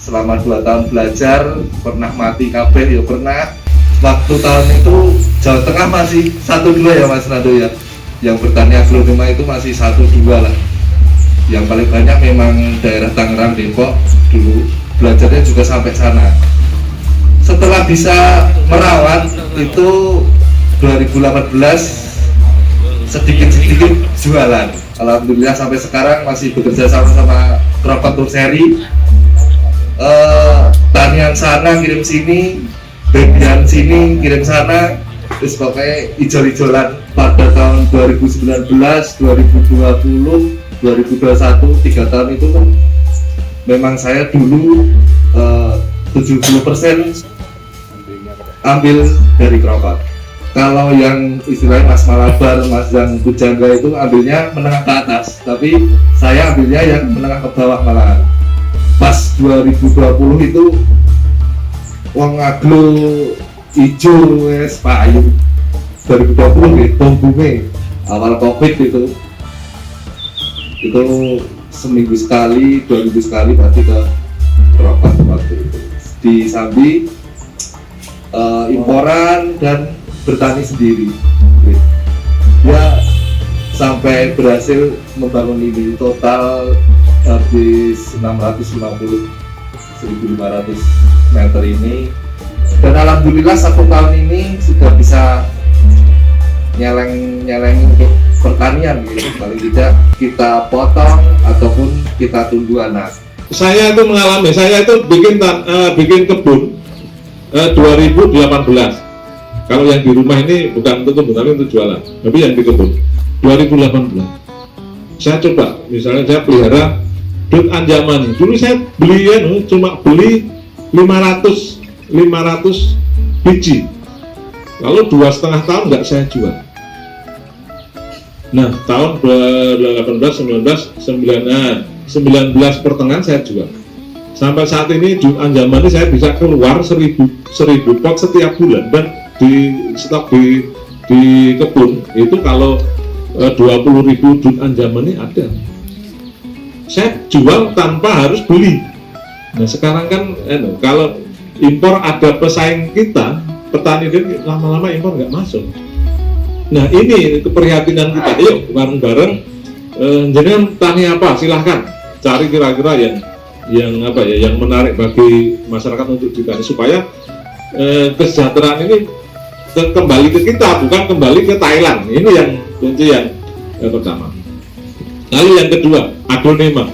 Selama 2 tahun belajar, pernah mati kabeh ya pernah. Waktu tahun itu Jawa Tengah masih 1-2 ya Mas Nando ya. Yang bertani aglonema itu masih 1-2 lah. Yang paling banyak memang daerah Tangerang, Depok dulu. Belajarnya juga sampai sana. Setelah bisa merawat itu 2018 sedikit-sedikit jualan. Alhamdulillah sampai sekarang masih bekerja sama Crop Control Seri. Tanian sana kirim sini, bagian sini kirim sana, terus pokoknya ijol-ijolan pada tahun 2019, 2020, 2021, 3 tahun itu kan memang saya dulu 70% ambil dari Kropat. Kalau yang istilahnya Mas Malabar, Mas yang Pujangga itu ambilnya menengah ke atas, tapi saya ambilnya yang menengah ke bawah malahan. Pas 2020 itu wong aglo ijo wes payu. 2020 tumbuhnya awal Covid itu seminggu sekali, 2 minggu sekali berarti ke Kropat waktu itu. Di Sambi imporan dan bertani sendiri. Ya sampai berhasil membangun ini total habis 1.500 meter ini, dan alhamdulillah 1 tahun ini sudah bisa nyeleng untuk pertanian gitu. Paling tidak kita potong ataupun kita tunggu anak. Saya itu mengalami, saya itu bikin kebun 2018. Kalau yang di rumah ini bukan untuk kebun tapi untuk jualan, tapi yang di kebun 2018 saya coba, misalnya saya pelihara dut anjamani. Dulu saya cuma beli 500 biji, lalu 2,5 tahun nggak saya jual. Nah tahun 2018, 19 pertengahan saya jual. Sampai saat ini dut anjamani saya bisa keluar 1000 pot setiap bulan, dan di stok di kebun itu kalau 20.000 dut anjamani ada. Saya jual tanpa harus beli. Nah sekarang kan kalau impor ada pesaing kita, petani ini lama-lama impor nggak masuk. Nah ini keprihatinan kita. Yuk bareng-bareng, jadi tani apa silahkan cari kira-kira yang menarik bagi masyarakat untuk ditani, supaya kesejahteraan ini kembali ke kita, bukan kembali ke Thailand. Ini yang kunci yang pertama. Lalu yang kedua, aglonema.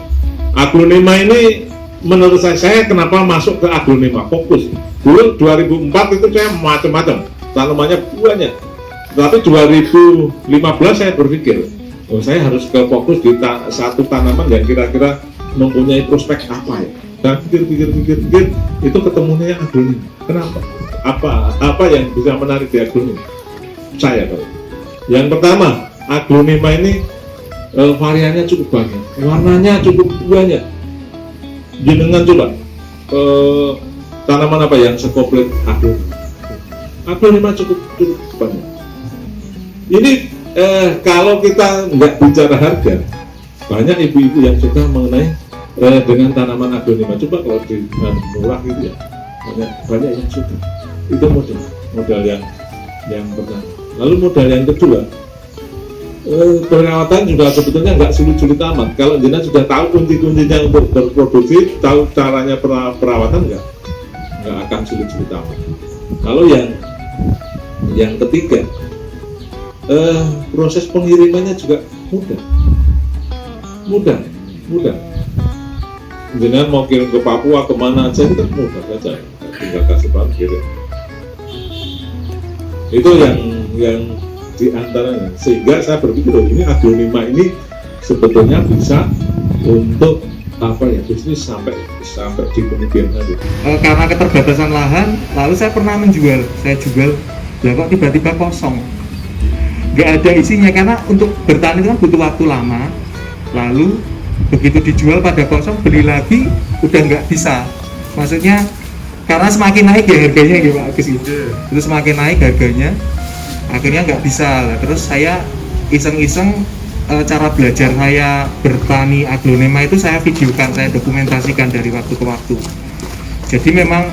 Aglonema ini menurut saya kenapa masuk ke aglonema, fokus. Dulu 2004 itu saya macam-macam, tanamannya banyak. Tapi 2015 saya berpikir, saya harus ke fokus di satu tanaman yang kira-kira mempunyai prospek apa ya. Dan pikir, itu ketemunya yang aglonema. Kenapa? Apa yang bisa menarik di aglonema? Saya tahu. Yang pertama, aglonema ini variannya cukup banyak, warnanya cukup banyak. Jenengan coba tanaman apa yang sekomplit aglonema? Aglonema cukup banyak. Ini kalau kita nggak bicara harga, banyak ibu-ibu yang suka mengenai dengan tanaman aglonema. Coba kalau di murah gitu ya, banyak yang sudah. Itu modal yang pertama. Lalu modal yang kedua, perawatan juga sebetulnya nggak sulit-sulit amat. Kalau jenengan sudah tahu kunci-kuncinya untuk berproduksi, tahu caranya perawatan, nggak akan sulit-sulit amat. Lalu yang ketiga, proses pengirimannya juga mudah. Jenengan mau kirim ke Papua kemana aja itu mudah saja, tinggal kasih bahan kirim. Itu yang di antaranya, sehingga saya berpikir ini aglonema ini sebetulnya bisa untuk bisnis sampai di kemudian hari. Karena keterbatasan lahan, lalu saya pernah jual, ya kok tiba-tiba kosong, nggak ada isinya, karena untuk bertani itu kan butuh waktu lama. Lalu begitu dijual pada kosong, beli lagi udah nggak bisa, maksudnya karena semakin naik ya harganya gitu Pak Agus gitu. Terus semakin naik harganya, akhirnya nggak bisa lah. Terus saya iseng-iseng cara belajar saya bertani aglonema itu saya videokan, saya dokumentasikan dari waktu ke waktu. Jadi memang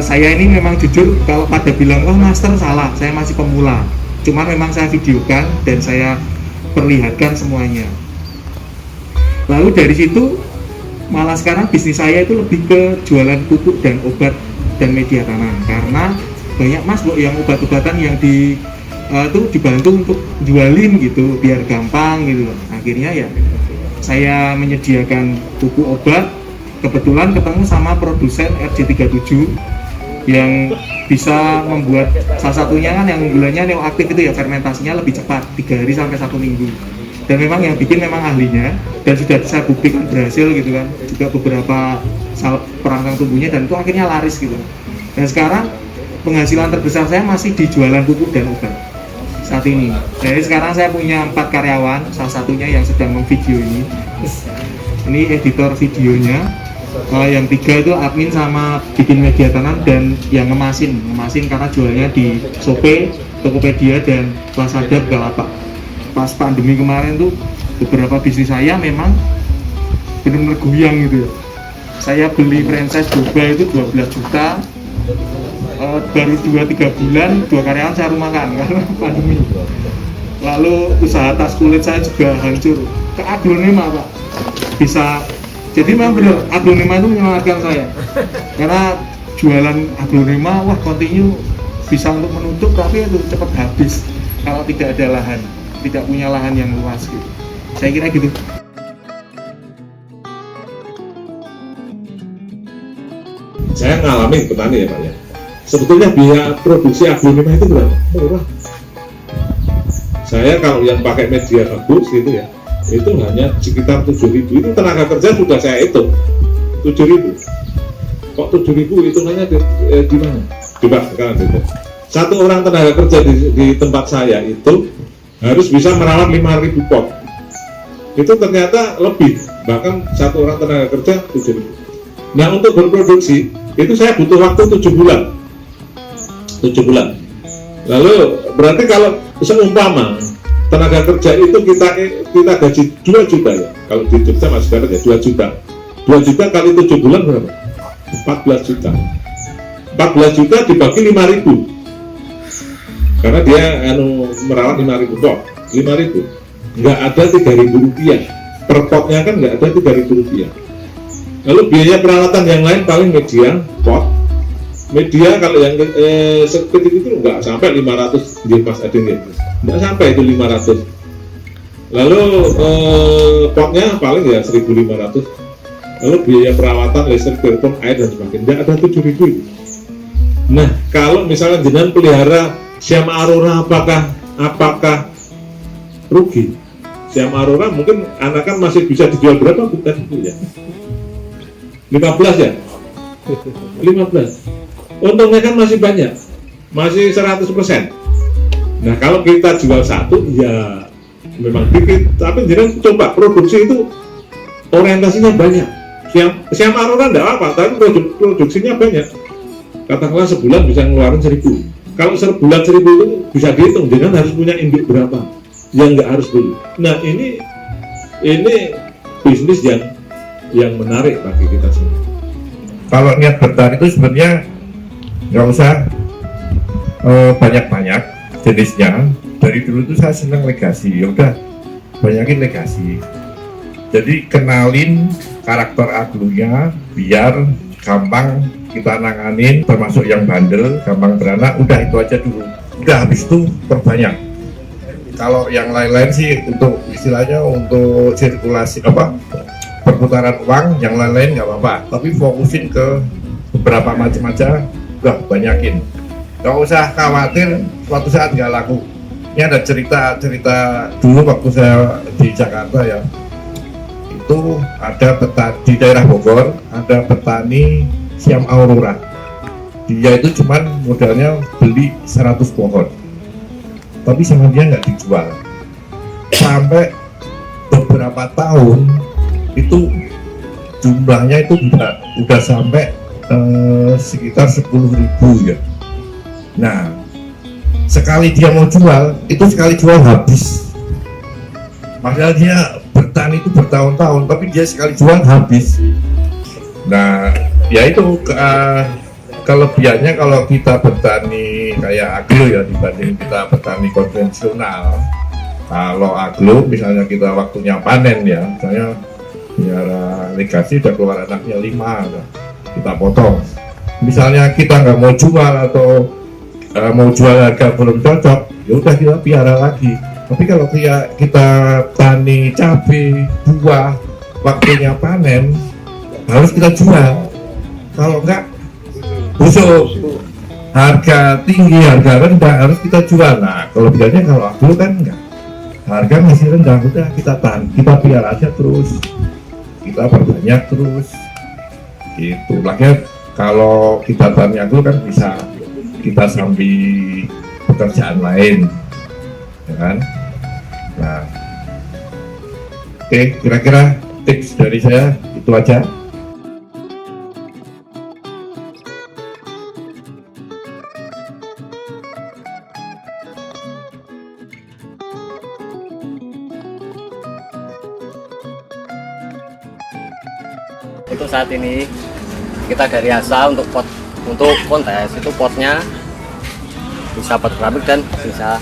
saya ini memang jujur, kalau pada bilang wah master salah, saya masih pemula. Cuma memang saya videokan dan saya perlihatkan semuanya. Lalu dari situ malah sekarang bisnis saya itu lebih ke jualan pupuk dan obat dan media tanam, karena banyak mas Bu yang obat-obatan yang itu dibantu untuk jualin gitu biar gampang gitu. Akhirnya ya saya menyediakan pupuk obat, kebetulan ketemu sama produsen RJ37 yang bisa membuat, salah satunya kan yang gulanya neoaktif itu ya, fermentasinya lebih cepat 3 hari sampai 1 minggu. Dan memang yang bikin memang ahlinya, dan sudah saya buktikan berhasil gitu kan, juga beberapa perangsang tubuhnya, dan itu akhirnya laris gitu. Dan sekarang penghasilan terbesar saya masih di jualan pupuk dan obat saat ini. Jadi sekarang saya punya 4 karyawan, salah satunya yang sedang memvideo ini editor videonya, yang 3 itu admin sama bikin media tanam, dan yang ngemasin karena jualnya di Shopee, Tokopedia, dan Lazada, Bukalapak. Pas pandemi kemarin tuh beberapa bisnis saya memang benar-benar goyang gitu ya. Saya beli franchise boba itu 12 juta, baru 2-3 bulan 2 karyawan saya rumahkan karena pandemi. Lalu usaha tas kulit saya juga hancur. Ke aglonema Pak, bisa. Jadi memang benar aglonema itu menyelamatkan saya, karena jualan aglonema wah kontinu bisa untuk menutup, tapi itu cepat habis kalau tidak ada lahan, tidak punya lahan yang luas gitu. Saya kira gitu. Saya ngalamin petani ya Pak ya. Sebetulnya biaya produksi aglonema itu berapa? Murah. Saya kalau yang pakai media bagus gitu ya, itu hanya sekitar 7.000. Itu tenaga kerja sudah saya hitung 7.000. Kok 7.000 hitungannya di mana? Coba sekarang gitu. Satu orang tenaga kerja di tempat saya itu harus bisa merawat 5.000 pot. Itu ternyata lebih, bahkan satu orang tenaga kerja 7.000. Nah untuk berproduksi itu saya butuh waktu 7 bulan. Lalu berarti kalau seumpama tenaga kerja itu kita gaji 2 juta ya, kalau di Jogja masih dapat ya 2 juta. 2 juta kali 7 bulan berapa? 14 juta. 14 juta dibagi 5.000. Karena dia merawat 5.000 pot, 5.000, nggak ada 3.000 rupiah per potnya, kan nggak ada 3.000 rupiah. Lalu biaya perawatan yang lain paling media pot, media kalau yang seperti itu nggak sampai 500 dia Mas Adin ya, nggak sampai itu 500. Lalu potnya paling ya 1.500. Lalu biaya perawatan, listrik, telepon, air dan sebagainya, nggak ada 7.000. Nah kalau misalnya jenengan pelihara Siam Aurora, apakah rugi? Siam Aurora mungkin anakan masih bisa dijual berapa bukan itu ya? 15 ya? 15. Untungnya kan masih banyak, masih 100%. Nah kalau kita jual satu ya memang dikit, tapi jangan coba produksi itu orientasinya banyak. Siam Aurora enggak apa, tapi produksinya banyak. Katakanlah sebulan bisa ngeluarin 1.000. Kalau sebulan 1.000 itu bisa dihitung, jangan harus punya induk berapa, yang nggak harus dulu. Nah ini bisnis yang menarik bagi kita semua. kalau niat bertahan itu sebenarnya nggak usah banyak-banyak jenisnya. Dari dulu tuh saya senang legasi, ya udah banyakin legasi. Jadi kenalin karakter aglunya biar gampang kita nanganin, termasuk yang bandel, gampang beranak, udah itu aja dulu. Udah habis itu perbanyak. Kalau yang lain-lain sih untuk istilahnya untuk sirkulasi perputaran uang, yang lain-lain nggak apa-apa. Tapi fokusin ke beberapa macam aja, udah banyakin. Nggak usah khawatir suatu saat nggak laku. Ini ada cerita dulu waktu saya di Jakarta ya. Itu ada petani di daerah Bogor, ada petani siam aurora. Dia itu cuman modalnya beli 100 pohon, tapi sama dia nggak dijual. Sampai beberapa tahun itu jumlahnya itu udah sampai sekitar 10.000 ya. Nah, sekali dia mau jual, itu sekali jual habis. Padahal dia bertani itu bertahun-tahun, tapi dia sekali jual habis. Nah, ya itu kelebihannya kalau kita bertani kayak aglo ya dibanding kita bertani konvensional. Kalau aglo misalnya kita waktunya panen ya, misalnya biara legasi udah keluar anaknya 5, kita potong. Misalnya kita nggak mau jual atau mau jual harga belum cocok, ya udah kita piara lagi. Tapi kalau kita tani cabai, buah, waktunya panen harus kita jual. Kalau enggak busuk, harga tinggi, harga rendah harus kita jual. Nah, kalau biasanya kalau aglo kan enggak, harga masih rendah, udah kita kita piara aja terus, kita perbanyak terus, gitu. Lagi kalau kita tani aglo kan bisa kita sambil pekerjaan lain, ya kan? Nah, oke, kira-kira tips dari saya itu aja. Untuk saat ini kita dari asa untuk kontes itu potnya bisa pot keramik dan bisa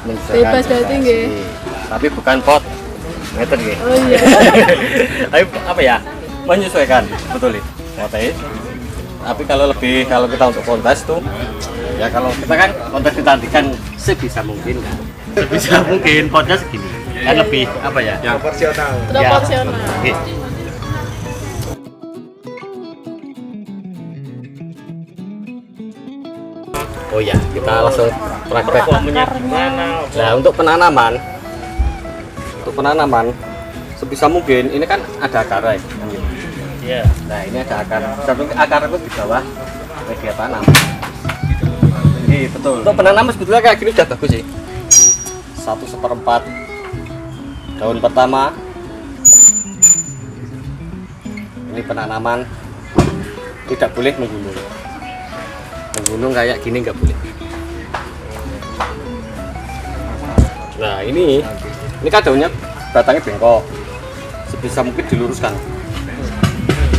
bebas berarti nggih. Tapi bukan pot meter nggih. Oh iya. Tapi apa ya, menyesuaikan betul nih potnya. Tapi kalau kita untuk kontes tuh ya, kalau kita kan kontes ditantikan sebisa mungkin kan, sebisa mungkin potnya segini kan lebih apa ya, Proporsional. ya. Oh ya, kita langsung praktek. Nah, untuk penanaman sebisa mungkin ini kan ada akar ya. Iya. Nah, ini ada akar. Sampai akar itu di bawah media tanam. Iya, betul. Untuk penanaman sebetulnya kayak gini sudah bagus sih. 1/4 daun pertama. Ini penanaman tidak boleh menggunung. Menggunung kayak gini nggak boleh. Nah, ini kan daunnya batangnya bengkok, sebisa mungkin diluruskan.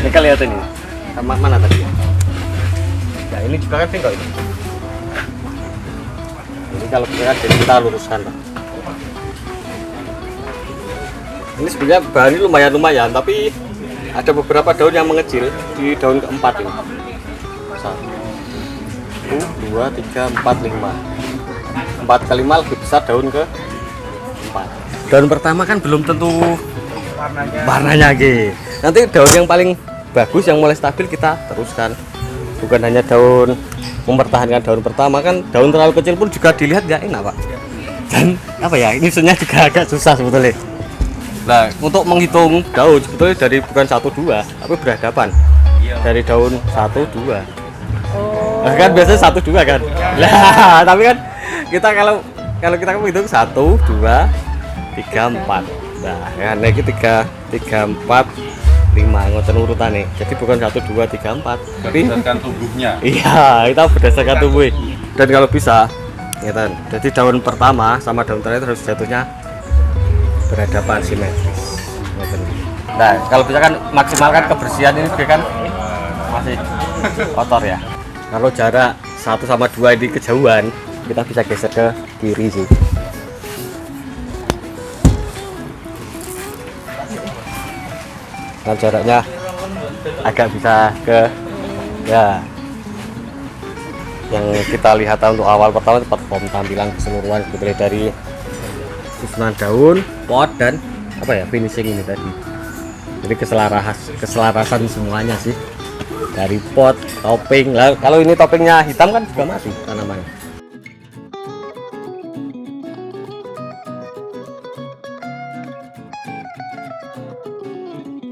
Ini kalian lihat ini sama mana tadi? Nah, ini juga kan bengkok ini. Ini kalau kita luruskan, Pak. Ini sebenarnya bahannya lumayan, tapi ada beberapa daun yang mengecil di daun keempat ini. 1, 2, 3, 4, 5. 4 kali 5 lebih besar daun ke 4. Daun pertama kan belum tentu warnanya gitu. Nanti daun yang paling bagus yang mulai stabil kita teruskan. Bukan hanya daun mempertahankan daun pertama, kan daun terlalu kecil pun juga dilihat nggak enak, Pak. Dan apa ya, ini sebenarnya juga agak susah sebetulnya. Nah, untuk menghitung daun sebetulnya dari bukan 1, 2, tapi berhadapan. Dari daun 1, 2. Nah, kan biasanya 1, 2 kan. Nah, tapi kan kita kalau kita menghitung 1, 2, 3, 4. Nah, kan ini 3, 4, 5 ngoten urutane. Jadi bukan 1, 2, 3, 4. Tapi berdasarkan tubuhnya. Iya, kita berdasarkan tubuh. Dan kalau bisa, ngeten. Jadi daun pertama sama daun terakhir harus jatuhnya berhadapan simetris. Ngeten. Nah, kalau bisa kan maksimalkan kebersihan ini kan masih kotor ya. Kalau jarak 1 sama 2 ini kejauhan, kita bisa geser ke kiri sih. Kalau jaraknya agak bisa ke ya, yang kita lihat untuk awal pertama itu perform tampilan keseluruhan sebetulnya dari susunan daun, pot dan apa ya, finishing ini tadi. Jadi keselarasan semuanya sih, dari pot, topping. Lah kalau ini toppingnya hitam kan juga mati tanamannya.